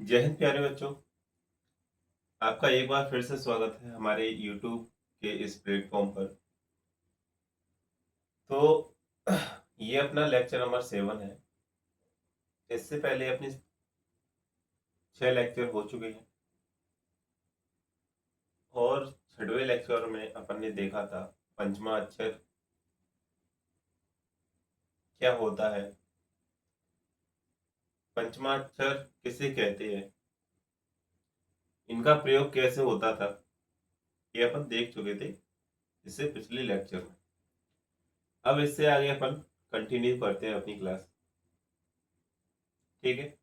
जय हिंद प्यारे बच्चों। आपका एक बार फिर से स्वागत है हमारे YouTube के इस प्लेटफॉर्म पर। तो ये अपना लेक्चर नंबर 7 है। इससे पहले अपने 6 लेक्चर हो चुके हैं और 6वें लेक्चर में अपन ने देखा था पंचमा अक्षर क्या होता है, पंचमा अक्षर किसे कहते हैं, इनका प्रयोग कैसे होता था, ये अपन देख चुके थे इससे पिछले लेक्चर में। अब इससे आगे अपन कंटिन्यू करते हैं अपनी क्लास। ठीक है।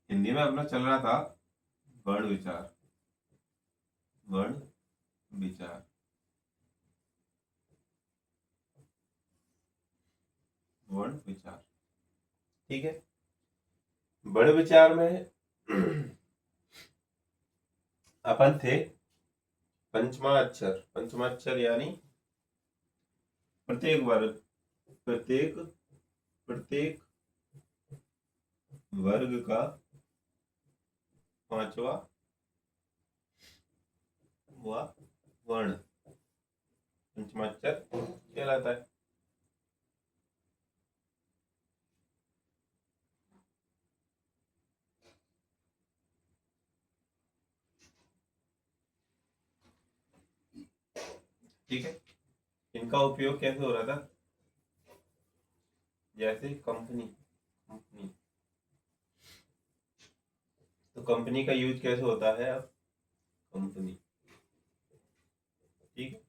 हिंदी में अपना चल रहा था वर्ण विचार। वर्ण विचार वर्ण विचार। ठीक है। वर्ण विचार में अपन थे पंचमा अक्षर यानी प्रत्येक वर्ग, प्रत्येक प्रत्येक वर्ग का पांचवा हुआ वर्ण पंचमा अक्षर कहलाता है। ठीक है। इनका उपयोग कैसे हो रहा था, जैसे कंपनी कंपनी तो कंपनी का यूज कैसे होता है अब, कंपनी। ठीक है।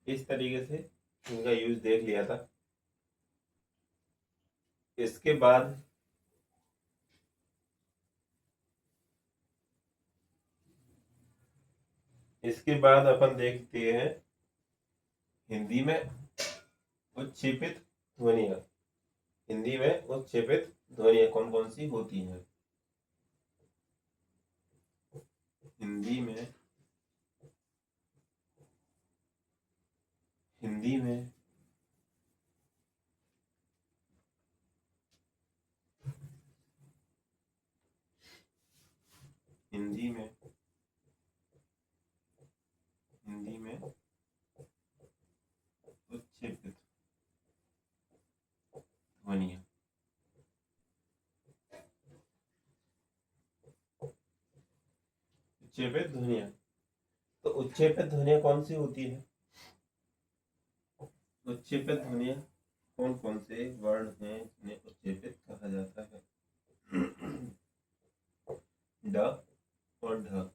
इस तरीके से इनका यूज देख लिया था। इसके बाद अपन देखते हैं हिंदी में उत्क्षेपित ध्वनियां। हिंदी में उत्क्षेपित ध्वनियां कौन कौन सी होती हैं। हिंदी में हिंदी में हिंदी में हिंदी में उत्क्षेपित ध्वनियां। उत्क्षेपित ध्वनियां, तो उत्क्षेपित ध्वनियां कौन सी होती है। उत्क्षेपित ध्वनियां कौन कौन से वर्ण हैं जिन्हें उत्क्षेपित कहा जाता है। ड और ढ।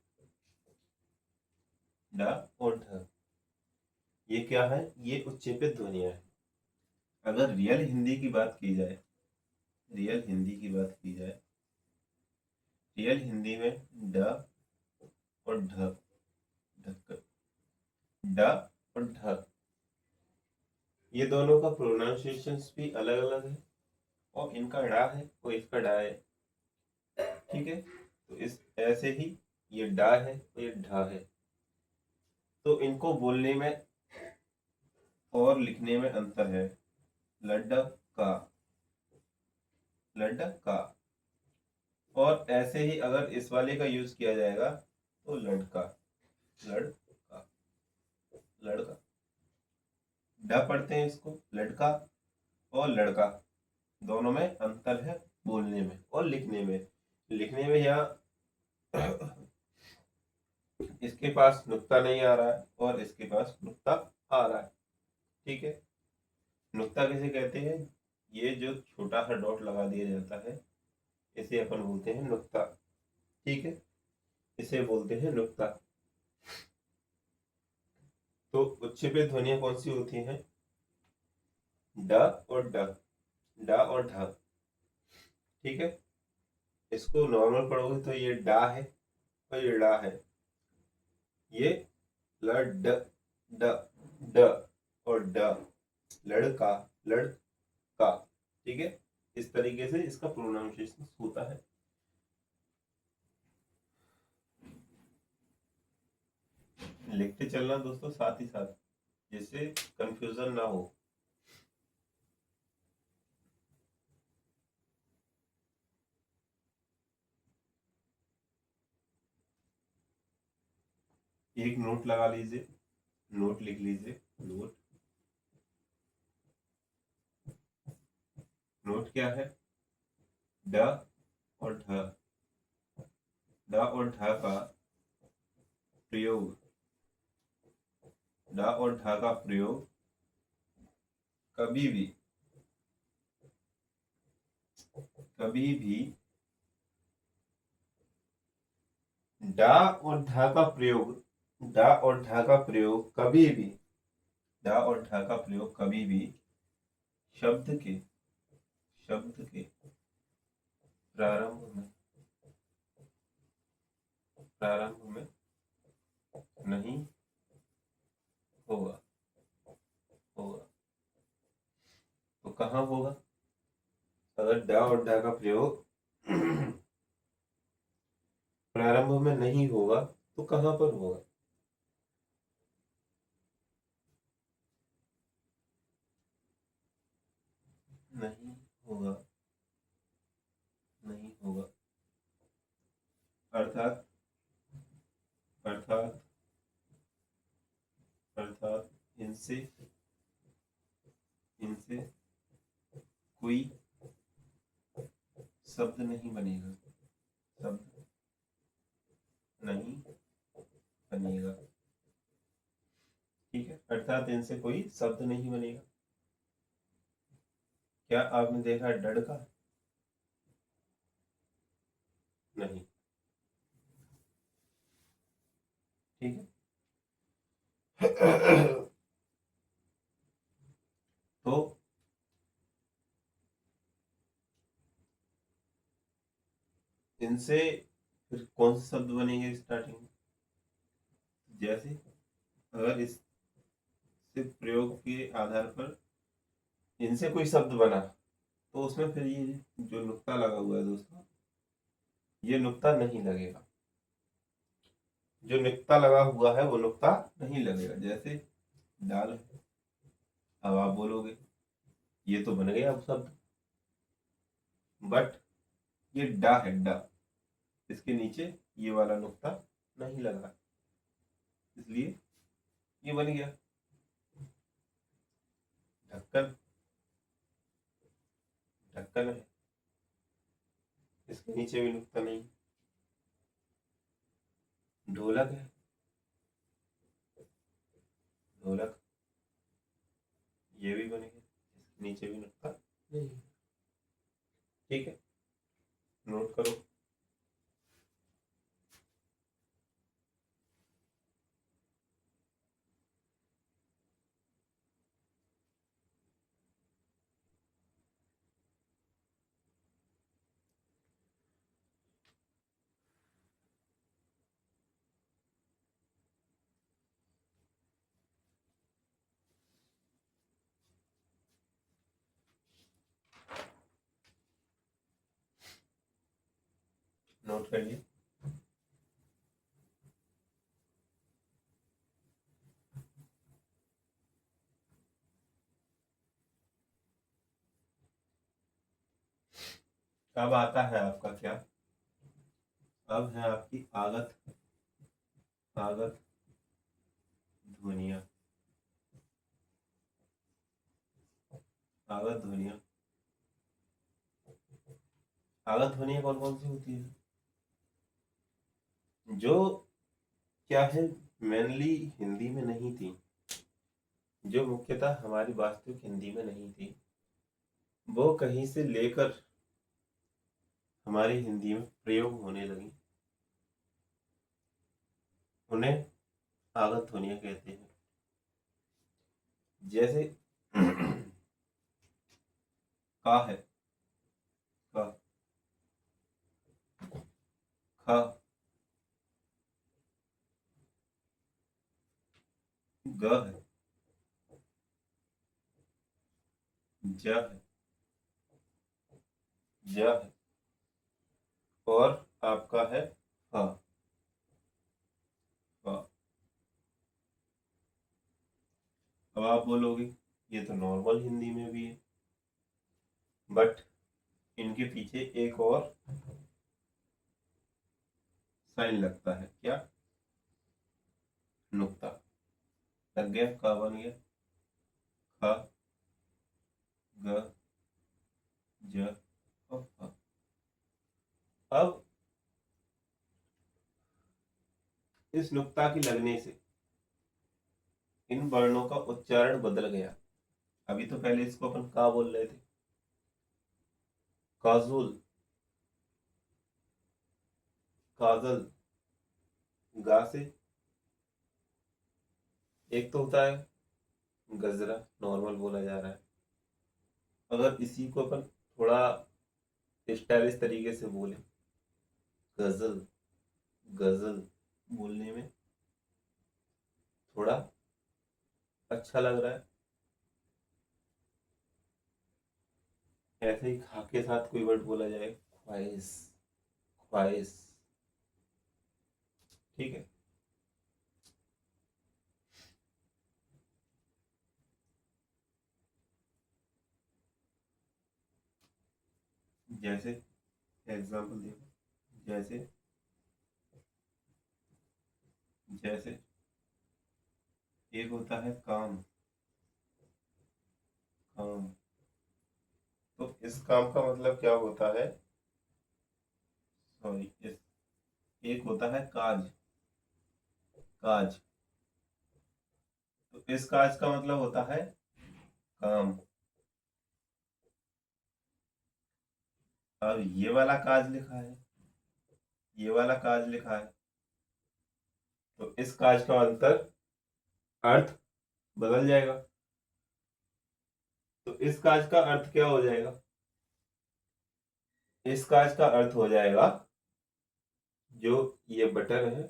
ड और ढ ये क्या है, ये उत्क्षेपित ध्वनियां है। अगर रियल हिंदी की बात की जाए, रियल हिंदी की बात की जाए, रियल हिंदी में ड और ढ, ढक्कन, ड और ढ, ये दोनों का प्रोनाउंसिएशन भी अलग अलग है और इनका डा है और इसका डा है। ठीक है। तो इस ऐसे ही ये डा है और ये ढा है, तो इनको बोलने में और लिखने में अंतर है। लड्डका, लड्डका। और ऐसे ही अगर इस वाले का यूज किया जाएगा तो लड़का, लड़का, लड़का। ड पढ़ते हैं इसको लड़का, और लड़का दोनों में अंतर है बोलने में और लिखने में। लिखने में यहाँ इसके पास नुक्ता नहीं आ रहा है और इसके पास नुक्ता आ रहा है। ठीक है। नुक्ता किसे कहते हैं, ये जो छोटा सा डॉट लगा दिया जाता है इसे अपन बोलते हैं नुक्ता। ठीक है। इसे बोलते हैं नुक्ता। तो उत्क्षेपित ध्वनियां कौन सी होती हैं, ड और ड, ड और ढ। ठीक है। इसको नॉर्मल पढ़ोगे तो ये डा है और ये डा है। ये लड ड ड और ड, लड़का, लड़का। ठीक है। इस तरीके से इसका प्रोनाउंसिएशन होता है। लिखते चलना दोस्तों साथ ही साथ, जिससे कंफ्यूजन ना हो। एक नोट लगा लीजिए, नोट लिख लीजिए। नोट, नोट क्या है? ड और ढ, ड और ढ का प्रयोग, ड और ढ का प्रयोग कभी भी, कभी भी ड और ढ का प्रयोग, ड और ढ का प्रयोग कभी भी, ड और ढ का प्रयोग कभी भी शब्द के, शब्द के प्रारंभ में, प्रारंभ में नहीं होगा, होगा। तो कहाँ होगा? अगर ड और ढ का प्रयोग प्रारंभ में नहीं होगा तो कहाँ पर होगा? नहीं होगा, नहीं होगा। अर्थात, अर्थात, अर्थात इनसे, इनसे कोई शब्द नहीं बनेगा, शब्द नहीं बनेगा। ठीक है, अर्थात इनसे कोई शब्द नहीं बनेगा। क्या आपने देखा डड़ का? नहीं। ठीक है। तो इनसे फिर कौन से शब्द बनेंगे स्टार्टिंग में? जैसे अगर इस प्रयोग के आधार पर इनसे कोई शब्द बना तो उसमें फिर ये जो नुक्ता लगा हुआ है दोस्तों, ये नुक्ता नहीं लगेगा। जो नुक्ता लगा हुआ है वो नुक्ता नहीं लगेगा। जैसे डाल है, अब आप बोलोगे ये तो बन गया अब शब्द, बट ये डा है, डा, इसके नीचे ये वाला नुक्ता नहीं लगा, इसलिए ये बन गया ढक्कन। ढक्कन है, इसके नीचे भी नुक्ता नहीं। ढोलक है, ढोलक, ये भी बन गया, इसके नीचे भी नुक्ता नहीं। ठीक है, नोट करो। नोट करिए। अब आता है आपका क्या? अब है आपकी आगत, आगत ध्वनिया, आगत ध्वनिया। आगत ध्वनिया कौन कौन सी होती है? जो क्या है, मेनली हिंदी में नहीं थी, जो मुख्यतः हमारी वास्तविक हिंदी में नहीं थी, वो कहीं से लेकर हमारी हिंदी में प्रयोग होने लगी, उन्हें आगत ध्वनिया कहते हैं। जैसे का है, का, ख, ग है, ज है, ज है, और आपका है ह, ह। अब आप बोलोगे ये तो नॉर्मल हिंदी में भी है, बट इनके पीछे एक और साइन लगता है, क्या? नुक्ता। लग गया, का बन गया ख, ग, ज, फ। अब इस नुक्ता की लगने से इन वर्णों का उच्चारण बदल गया। अभी तो पहले इसको अपन का बोल रहे थे, काजुल, काजल। गा से एक तो होता है गजरा, नॉर्मल बोला जा रहा है। अगर इसी को अपन थोड़ा स्टाइलिश तरीके से बोले, गजल, गजल बोलने में थोड़ा अच्छा लग रहा है। ऐसे ही खा के साथ कोई वर्ड बोला जाए, ख्वाहिश, ख्वाहिश। ठीक है। जैसे एग्जाम्पल देखो, जैसे, जैसे एक होता है काम, काम। तो इस काम का मतलब क्या होता है? सॉरी, इस एक होता है काज, काज। तो इस काज का मतलब होता है काम। और ये वाला काज लिखा है, ये वाला काज लिखा है, तो इस काज का अंतर, अर्थ बदल जाएगा। तो इस काज का अर्थ क्या हो जाएगा? इस काज का अर्थ हो जाएगा, जो ये बटन है,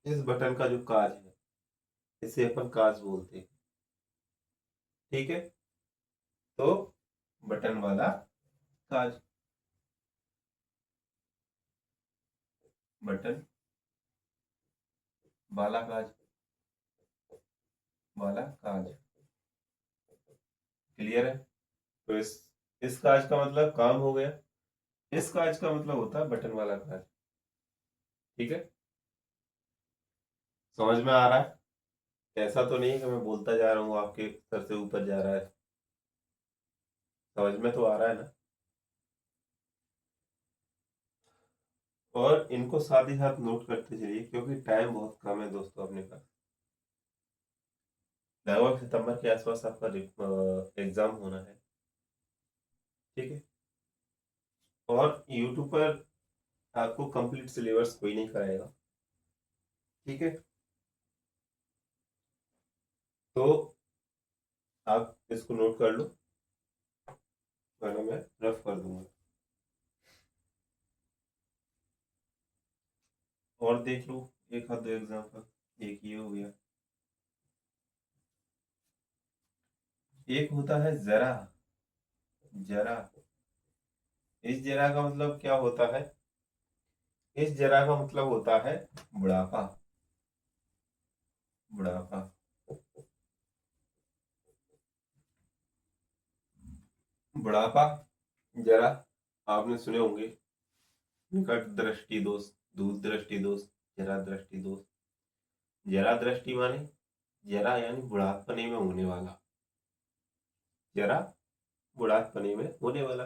इस बटन का जो काज है, इसे अपन काज बोलते हैं। ठीक है। तो बटन वाला काज, बटन वाला काज, वाला काज। क्लियर है? तो इस काज का मतलब काम हो गया, इस काज का मतलब होता है बटन वाला काज। ठीक है। समझ में आ रहा है? ऐसा तो नहीं कि मैं बोलता जा रहा हूँ आपके सर से ऊपर जा रहा है। समझ में तो आ रहा है ना? और इनको साथ ही साथ नोट करते चलिए, क्योंकि टाइम बहुत कम है दोस्तों अपने पास। लगभग सितंबर के आसपास आपका एग्जाम होना है। ठीक है। और यूट्यूब पर आपको कंप्लीट सिलेबस कोई नहीं कराएगा। ठीक है। तो आप इसको नोट कर लो, वरना मैं रफ कर दूंगा। और देख लो एक आध दो एग्जाम्पल। एक ये हो गया, एक होता है जरा, जरा। इस जरा का मतलब क्या होता है? इस जरा का मतलब होता है बुढ़ापा, बुढ़ापा। बुढ़ापा, जरा। आपने सुने होंगे, निकट दृष्टि दोष, दूर दृष्टि दोष, जरा दृष्टि दोष। जरा दृष्टि माने, जरा यानी बुढ़ापने में होने वाला, जरा बुढ़ापने में होने वाला।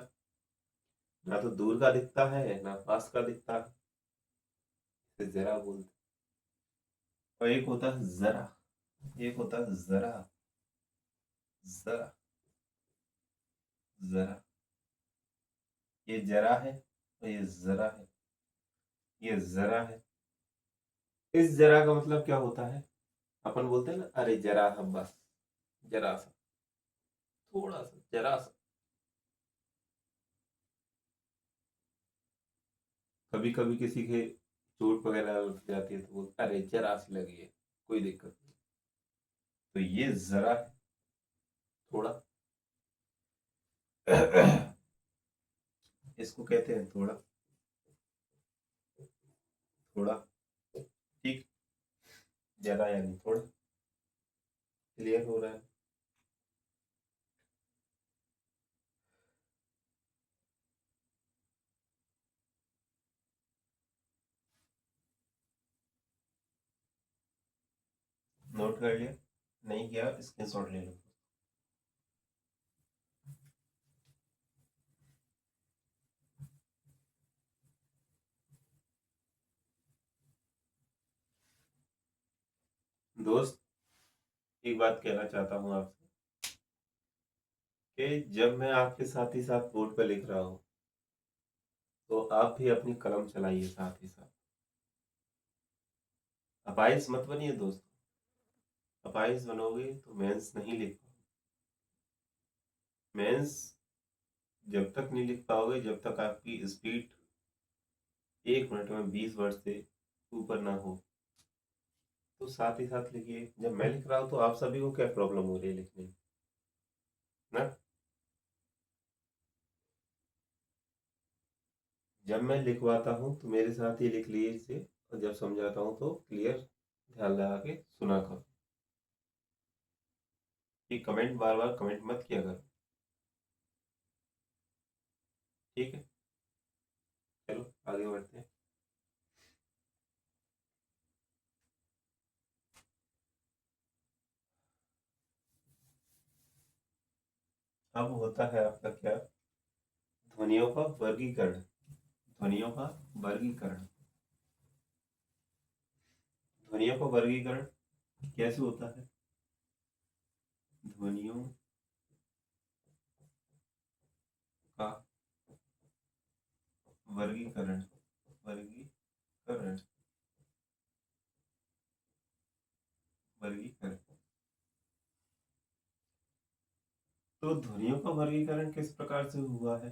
ना तो दूर का दिखता है ना पास का दिखता है, इसे जरा बोलते। और एक होता है जरा, एक होता है जरा, जरा, जरा। ये जरा है और ये जरा है, ये जरा है। इस जरा का मतलब क्या होता है? अपन बोलते हैं ना, अरे जरा सा, बस जरा सा, थोड़ा सा, जरा सा। कभी कभी किसी के चोट वगैरह लग जाती है तो बोलते अरे जरा सी लगी है, कोई दिक्कत नहीं। तो ये जरा है, थोड़ा। इसको कहते हैं थोड़ा, थोड़ा। ठीक। जरा यानी थोड़ा। क्लियर हो रहा है? नोट कर लिया? नहीं किया, स्क्रीनशॉट ले लो। दोस्त, एक बात कहना चाहता हूँ आपसे कि जब मैं आपके साथ ही साथ बोर्ड पर लिख रहा हूँ, तो आप भी अपनी कलम चलाइए साथ ही साथ। अपाइस मत बनिए दोस्त। अपाइस बनोगे तो मेंस नहीं लिख पाओगे। मेंस जब तक नहीं लिख पाओगे जब तक आपकी स्पीड 1 मिनट में 20 वर्ड से ऊपर ना हो। तो साथ ही साथ लिखिए। जब मैं लिख रहा हूँ तो आप सभी को क्या प्रॉब्लम हो रही है लिखने में ना? जब मैं लिखवाता हूँ तो मेरे साथ ही लिख लिए इसे, और जब समझाता हूँ तो क्लियर ध्यान लगा के सुना करो। ये कमेंट बार बार कमेंट मत किया करो, ठीक है? चलो आगे बढ़ते हैं। अब होता है आपका क्या? ध्वनियों का वर्गीकरण। ध्वनियों का वर्गीकरण। ध्वनियों का वर्गीकरण कैसे होता है? ध्वनियों का वर्गीकरण। वर्गीकरण। वर्गीकरण। तो ध्वनियों का वर्गीकरण किस प्रकार से हुआ है?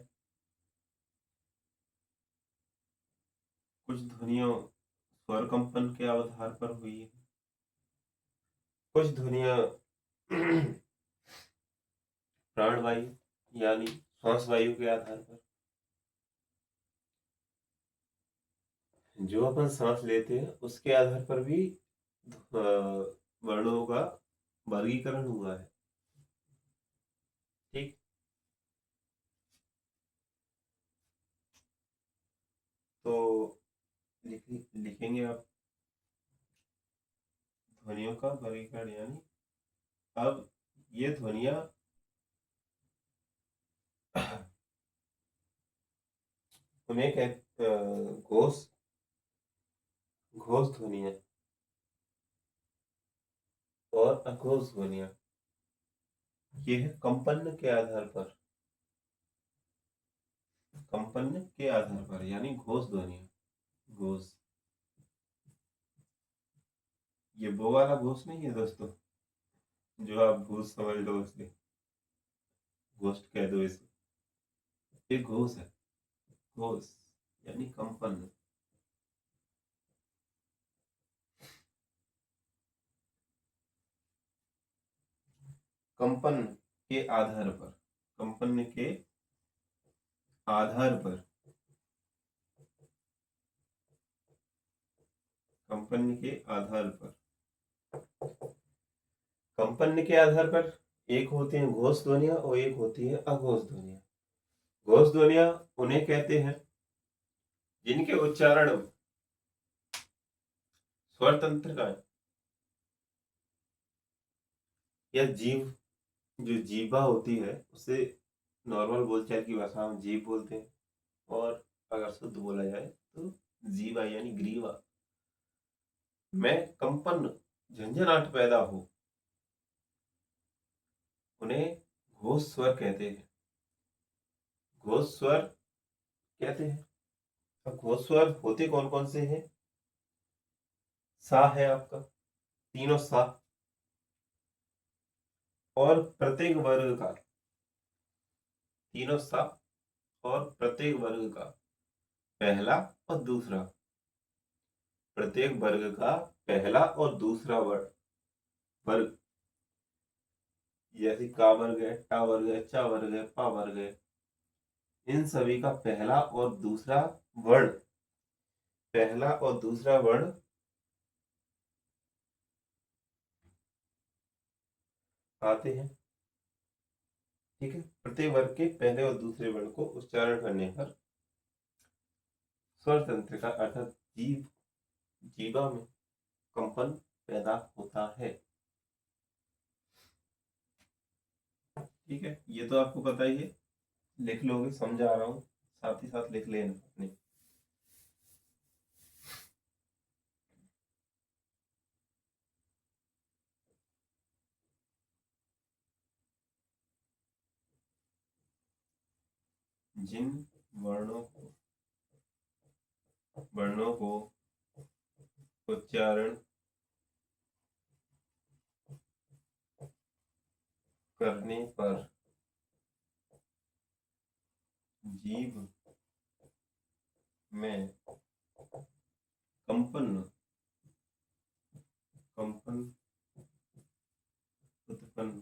कुछ ध्वनियों स्वर कंपन के आधार पर हुई है। कुछ ध्वनियां प्राणवायु यानी श्वास वायु के आधार पर। जो अपन सांस लेते हैं उसके आधार पर भी वर्णों का वर्गीकरण हुआ है। ठीक। तो लिखेंगे आप ध्वनियों का वर्गीकरण यानी, अब ये ध्वनियां उन्हें घोष घोष ध्वनियां और अघोष ध्वनियां, ये है कंपन के आधार पर। कंपन के आधार पर यानी घोष ध्वनियां। घोष, ये वो वाला घोष नहीं है दोस्तों जो आप घोष समझ लो उसे, घोस्ट कह दो इसे। ये घोष है। घोष यानी कंपन। कंपन के आधार पर। कंपन के आधार पर। कंपन के आधार पर। कंपन के आधार पर एक होते हैं घोष ध्वनियां और एक होती है अघोष ध्वनियां। घोष ध्वनियां उन्हें कहते हैं जिनके उच्चारण स्वर तंत्र का या जीव, जो जीवा होती है उसे नॉर्मल बोलचाल की भाषा में जीभ बोलते हैं, और अगर शुद्ध बोला जाए तो जीवा यानी ग्रीवा में कंपन झंझनाहट पैदा हो, उन्हें घोष स्वर कहते हैं। घोष स्वर कहते हैं। अब घोष स्वर होते कौन कौन से हैं? सा है आपका, तीनों सा, और प्रत्येक वर्ग का, तीनों सा और प्रत्येक वर्ग का पहला और दूसरा, प्रत्येक वर्ग का पहला और दूसरा वर्ग वर्ग, जैसे का वर्ग है, टा वर्ग है, चा वर्ग है, पा वर्ग है, इन सभी का पहला और दूसरा वर्ण, पहला और दूसरा वर्ण आते हैं। ठीक है, प्रत्येक वर्ग के पहले और दूसरे वर्ण को उच्चारण करने पर स्वर तंत्र का अर्थात जीवा में कंपन पैदा होता है। ठीक है, ये तो आपको पता ही है, लिख लोगे, समझा रहा हूँ, साथ ही साथ लिख लेना अपने। जिन वर्णों को उच्चारण करने पर जीभ में कंपन उत्पन्न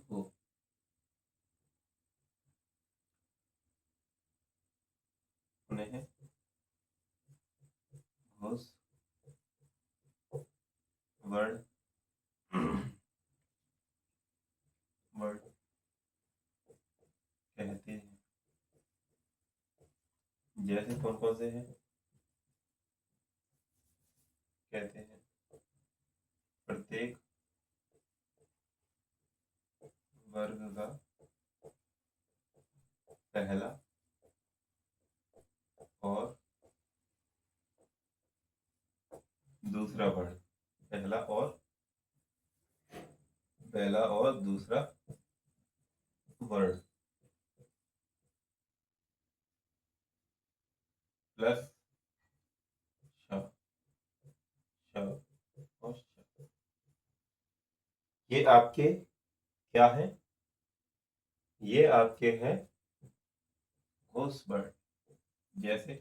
हो उन्हें घोष वर्ण कहते हैं। जैसे कौन कौन से हैं? कहते हैं प्रत्येक वर्ग का पहला और दूसरा वर्ण, पहला और दूसरा वर्ण प्लस श, और श। ये आपके क्या है? ये आपके हैं घोष वर्ण। जैसे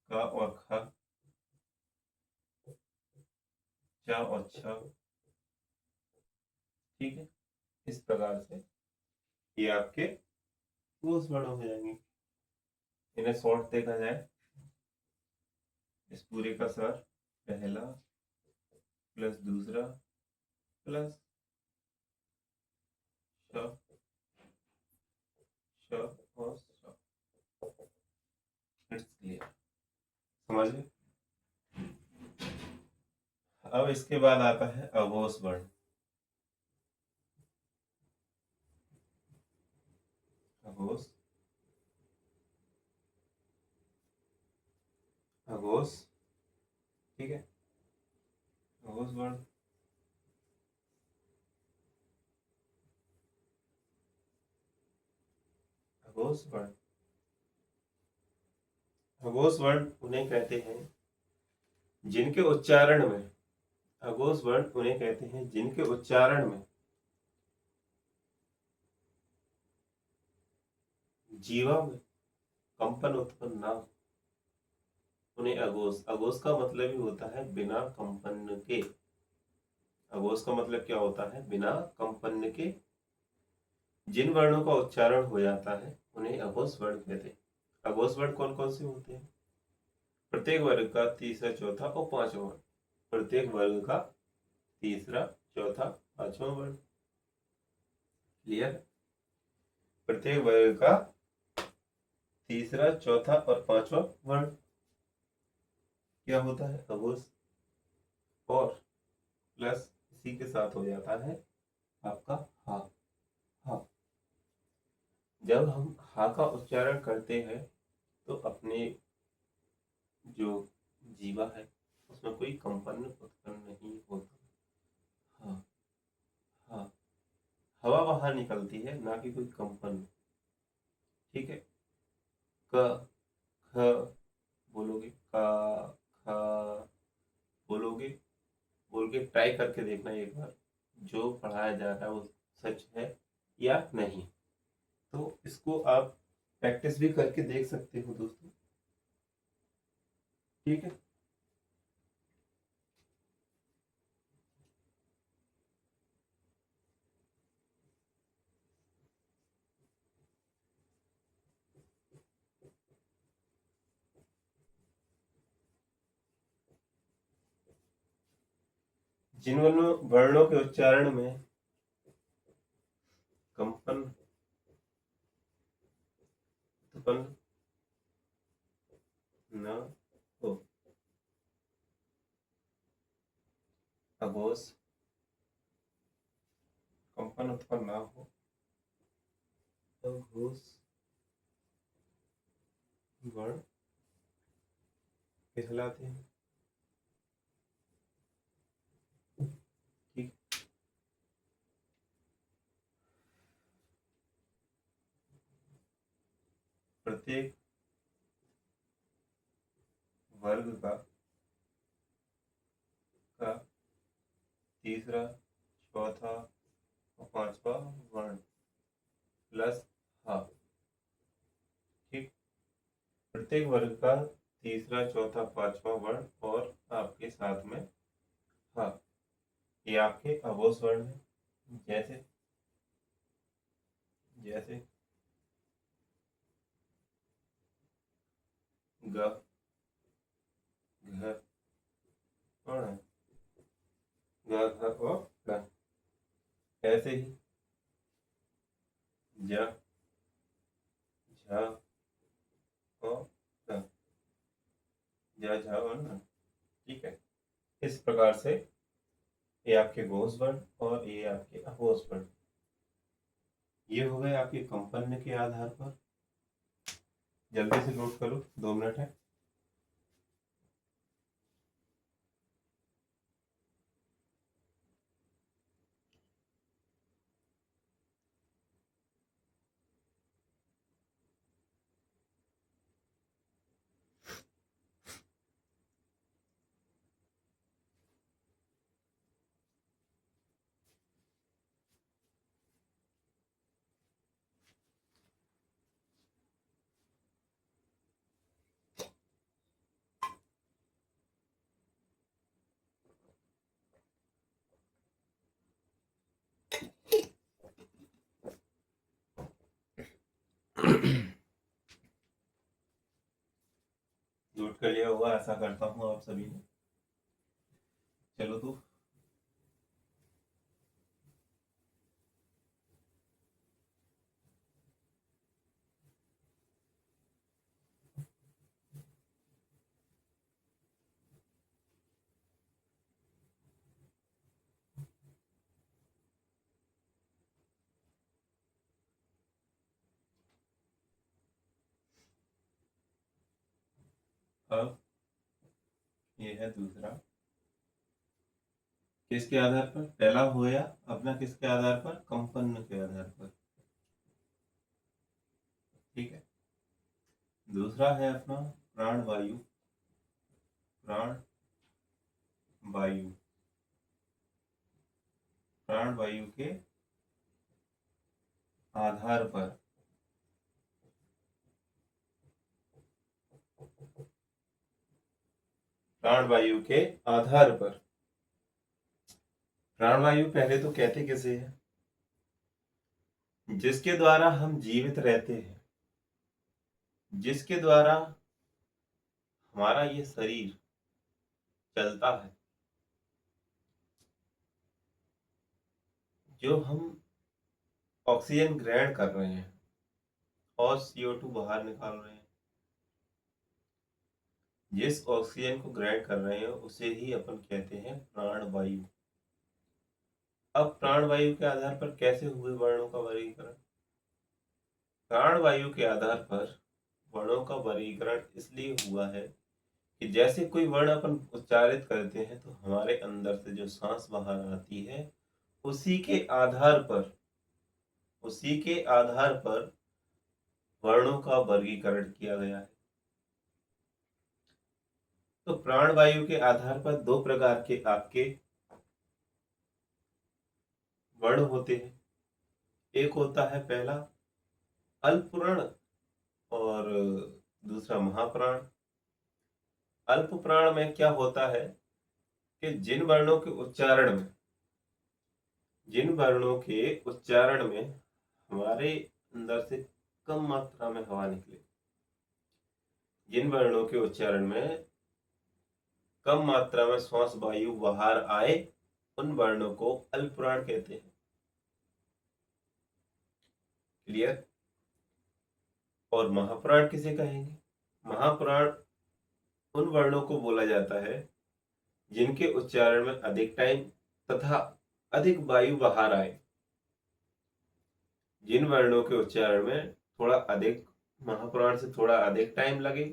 का और ख, च और छ। ठीक है, इस प्रकार से ये आपके घोष वर्ण हो जाएंगे। इन्हें शॉर्ट देखा जाए, इस पूरे का स्वर पहला प्लस दूसरा प्लस श, और श। इट्स क्लियर, समझ गए? अब इसके बाद आता है अघोष वर्ण। अघोष ठीक है, अघोष वर्ण अघोष वर्ण उन्हें कहते हैं जिनके उच्चारण में अघोष वर्ण उन्हें कहते हैं जिनके उच्चारण में जीवा में कंपन उत्पन्न ना हो, उन्हें अघोष का मतलब ही होता है बिना कंपन के। अघोष का मतलब क्या होता है? बिना कंपन के जिन वर्णों का उच्चारण हो जाता है उन्हें अघोष वर्ण कहते हैं। अघोष वर्ण कौन कौन से होते हैं? प्रत्येक वर्ग का तीसरा, चौथा और पांचवा वर्ण। प्रत्येक वर्ग का तीसरा, चौथा, पांचवा वर्ण। क्लियर? प्रत्येक वर्ग का तीसरा, चौथा और पांचवा वर्ण क्या होता है? अघोष। और प्लस इसी के साथ हो जाता है आपका हा। हा, जब हम हा का उच्चारण करते हैं तो अपने जो जीवा है उसमें कोई कंपन उत्पन्न नहीं होता। हाँ, हाँ, हवा बाहर निकलती है, ना कि कोई कंपन। ठीक है, क ख बोलोगे, का ख बोलोगे, बोल के ट्राई करके देखना एक बार, जो पढ़ाया जा रहा है वो सच है या नहीं। तो इसको आप प्रैक्टिस भी करके देख सकते हो दोस्तों। ठीक है, जिन वर्णों के उच्चारण में कंपन उत्पन्न न हो, अघोष कंपन उत्पन्न न हो, अघोष वर्ण कहलाते हैं। ठीक, प्रत्येक वर्ग का तीसरा, चौथा और पांचवा वर्ण प्लस हा। ठीक, प्रत्येक वर्ग का तीसरा, चौथा, पांचवा वर्ण और आपके साथ में हा, ये आपके अघोष वर्ण है। जैसे जैसे ग, घ, और ग, घ और ग। ऐसे ही ज, झ और ग, ज, झ और न। ठीक है, इस प्रकार से ये आपके घोष वर्ण और ये आपके अघोष वर्ण, ये हो गए आपके कंपन के आधार पर। जल्दी से नोट करो, 2 मिनट है। नोट कर लिया होगा, ऐसा करता हूँ आप सभी ने। चलो तो अब ये है दूसरा, किसके आधार पर? पहला होया अपना किसके आधार पर? कंपन के आधार पर। ठीक है, दूसरा है अपना प्राण वायु, प्राण वायु, प्राण वायु के आधार पर। प्राण वायु के आधार पर, प्राण वायु पहले तो कहते किसे है? जिसके द्वारा हम जीवित रहते हैं, जिसके द्वारा हमारा ये शरीर चलता है, जो हम ऑक्सीजन ग्रहण कर रहे हैं और CO2 बाहर निकाल रहे हैं, जिस ऑक्सीजन को ग्रहण कर रहे हैं उसे ही अपन कहते हैं प्राण वायु। अब प्राण वायु के आधार पर कैसे हुए वर्णों का वर्गीकरण? प्राण वायु के आधार पर वर्णों का वर्गीकरण इसलिए हुआ है कि जैसे कोई वर्ण अपन उच्चारित करते हैं तो हमारे अंदर से जो सांस बाहर आती है, उसी के आधार पर, उसी के आधार पर वर्णों का वर्गीकरण किया गया है। तो प्राण वायु के आधार पर 2 प्रकार के आपके वर्ण होते हैं। एक होता है पहला अल्पप्राण और दूसरा महाप्राण। अल्प प्राण में क्या होता है कि जिन वर्णों के उच्चारण में, जिन वर्णों के उच्चारण में हमारे अंदर से कम मात्रा में हवा निकले, जिन वर्णों के उच्चारण में कम मात्रा में श्वास वायु बाहर आए, उन वर्णों को अल्पप्राण कहते हैं। क्लियर। और महाप्राण किसे कहेंगे? महाप्राण उन वर्णों को बोला जाता है जिनके उच्चारण में अधिक टाइम तथा अधिक वायु बाहर आए। जिन वर्णों के उच्चारण में थोड़ा अधिक, महाप्राण से थोड़ा अधिक टाइम लगे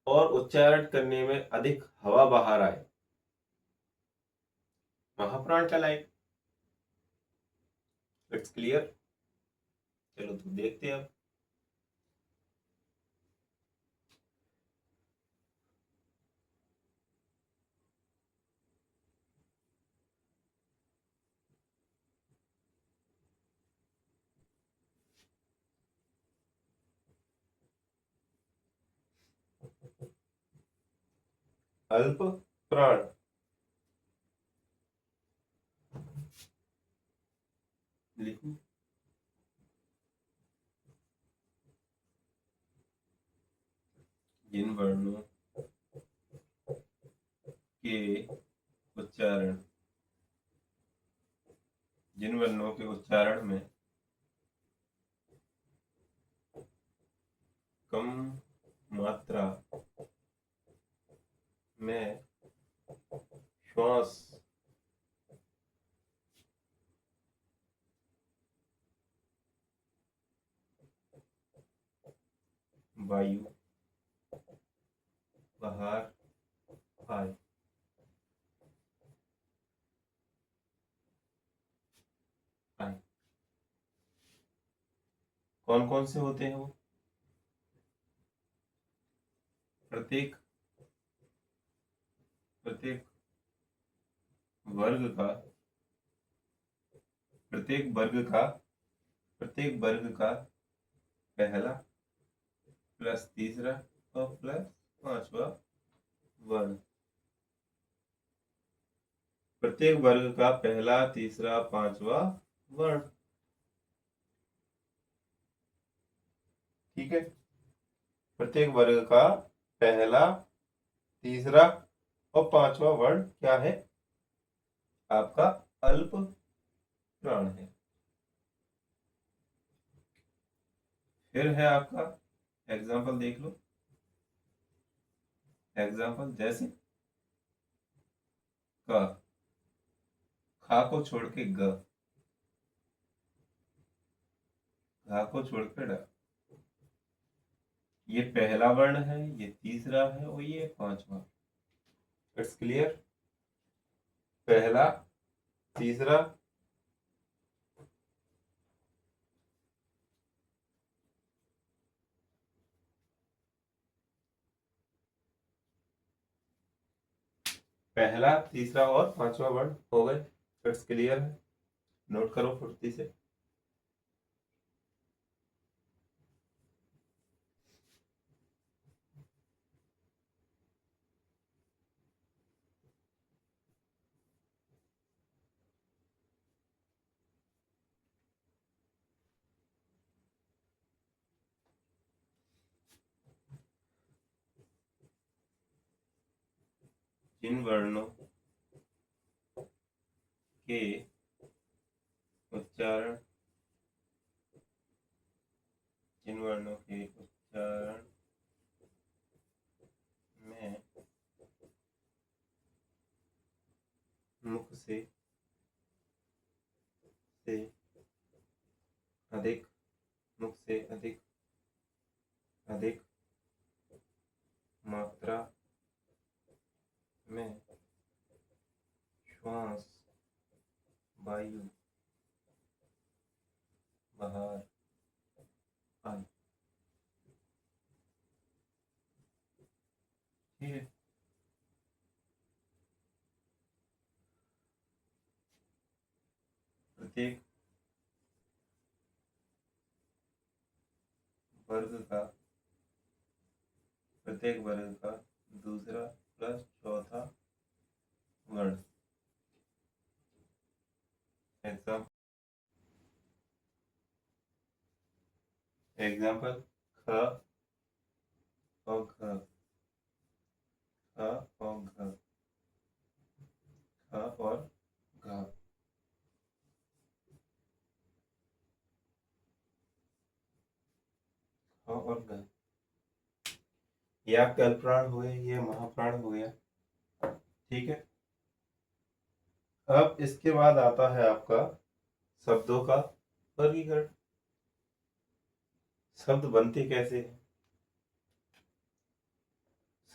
और उच्चारण करने में अधिक हवा बाहर आए, महाप्राण कहलाए। It's clear. चलो तो देखते हैं अब। अल्प प्राण लिखूं? जिन वर्णों के उच्चारण जिन वर्णों के उच्चारण में कम मात्रा में श्वास वायु बाहर आए, कौन कौन से होते हैं वो? प्रत्येक प्रत्येक वर्ग का प्रत्येक वर्ग का प्रत्येक वर्ग का पहला प्लस तीसरा और प्लस पांचवा वर्ण। प्रत्येक वर्ग का पहला, तीसरा, पांचवा वर्ण। ठीक है। प्रत्येक वर्ग का पहला, तीसरा और पांचवा वर्ण क्या है? आपका अल्प प्राण है। फिर है आपका एग्जाम्पल, देख लो। एग्जाम्पल जैसे क, खा को छोड़ के ग, घा को छोड़ के ड। ये पहला वर्ण है, ये तीसरा है और ये पांचवा। It's clear. पहला, तीसरा, पहला, तीसरा और पांचवा वर्ण हो गए। इट्स क्लियर है। नोट करो फुर्ती से। जिन वर्णों के उच्चारण जिन वर्णों के उच्चारण में मुख से अधिक मुख से अधिक मात्रा में श्वास वायु बाहर आए। ठीक है। प्रत्येक वर्ग का दूसरा प्लस चौथा वर्ण। एग्जाम्पल ख और घ, ख और घ, ख और घ, हाँ और घ, या कल्प्राण हुए, ये महाप्राण हो गया। ठीक है। अब इसके बाद आता है आपका शब्दों का वर्गीकरण। शब्द बनते कैसे हैं,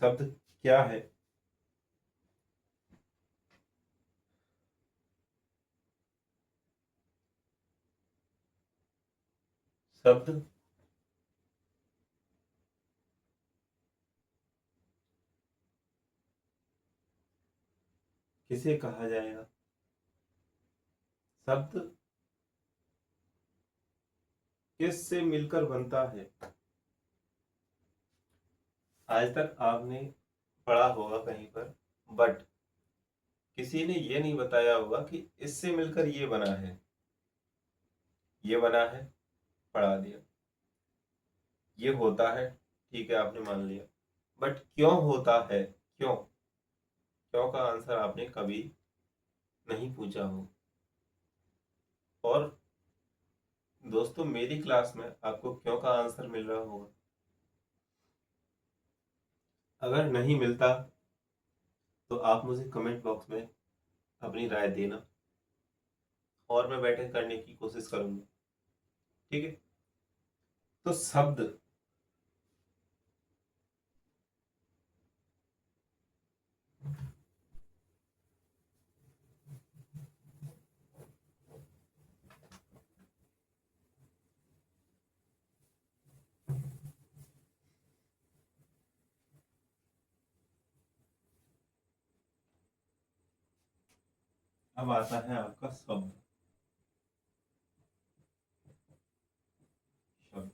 शब्द क्या है। शब्द किसे कहा जाएगा, शब्द किस से मिलकर बनता है। आज तक आपने पढ़ा होगा कहीं पर, बट किसी ने ये नहीं बताया होगा कि इससे मिलकर ये बना है, ये बना है, पढ़ा दिया। ये होता है, ठीक है आपने मान लिया, बट क्यों होता है, क्यों, क्यों का आंसर आपने कभी नहीं पूछा हो। और दोस्तों मेरी क्लास में आपको क्यों का आंसर मिल रहा होगा। अगर नहीं मिलता तो आप मुझे कमेंट बॉक्स में अपनी राय देना और मैं बेटर करने की कोशिश करूंगा। ठीक है। तो शब्द, अब आता है आपका शब्द। शब्द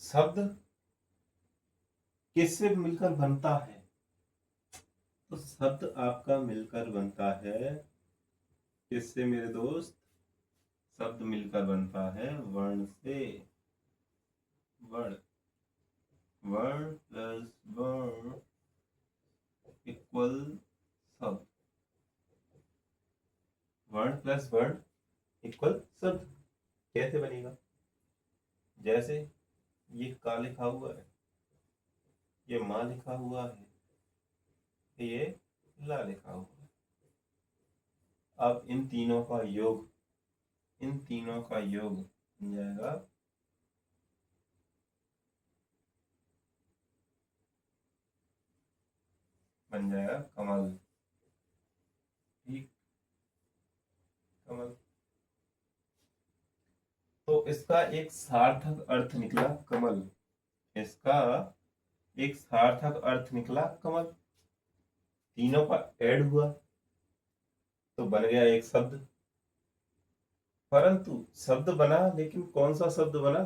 शब्द किससे मिलकर बनता है, तो शब्द आपका मिलकर बनता है किससे मेरे दोस्त, शब्द मिलकर बनता है वर्ण से। वर्ण, वर्ण प्लस वर्ण इक्वल शब्द, वर्ण प्लस वर्ण इक्वल शब्द। कैसे बनेगा, जैसे ये का लिखा हुआ है, ये माँ लिखा हुआ है, ये ला लिखा हुआ है। अब इन तीनों का योग, इन तीनों का योग बन जाएगा कमल। ठीक, कमल। तो इसका एक सार्थक अर्थ निकला कमल, इसका एक सार्थक अर्थ निकला कमल। तीनों का ऐड हुआ तो बन गया एक शब्द। परंतु शब्द बना, लेकिन कौन सा शब्द बना,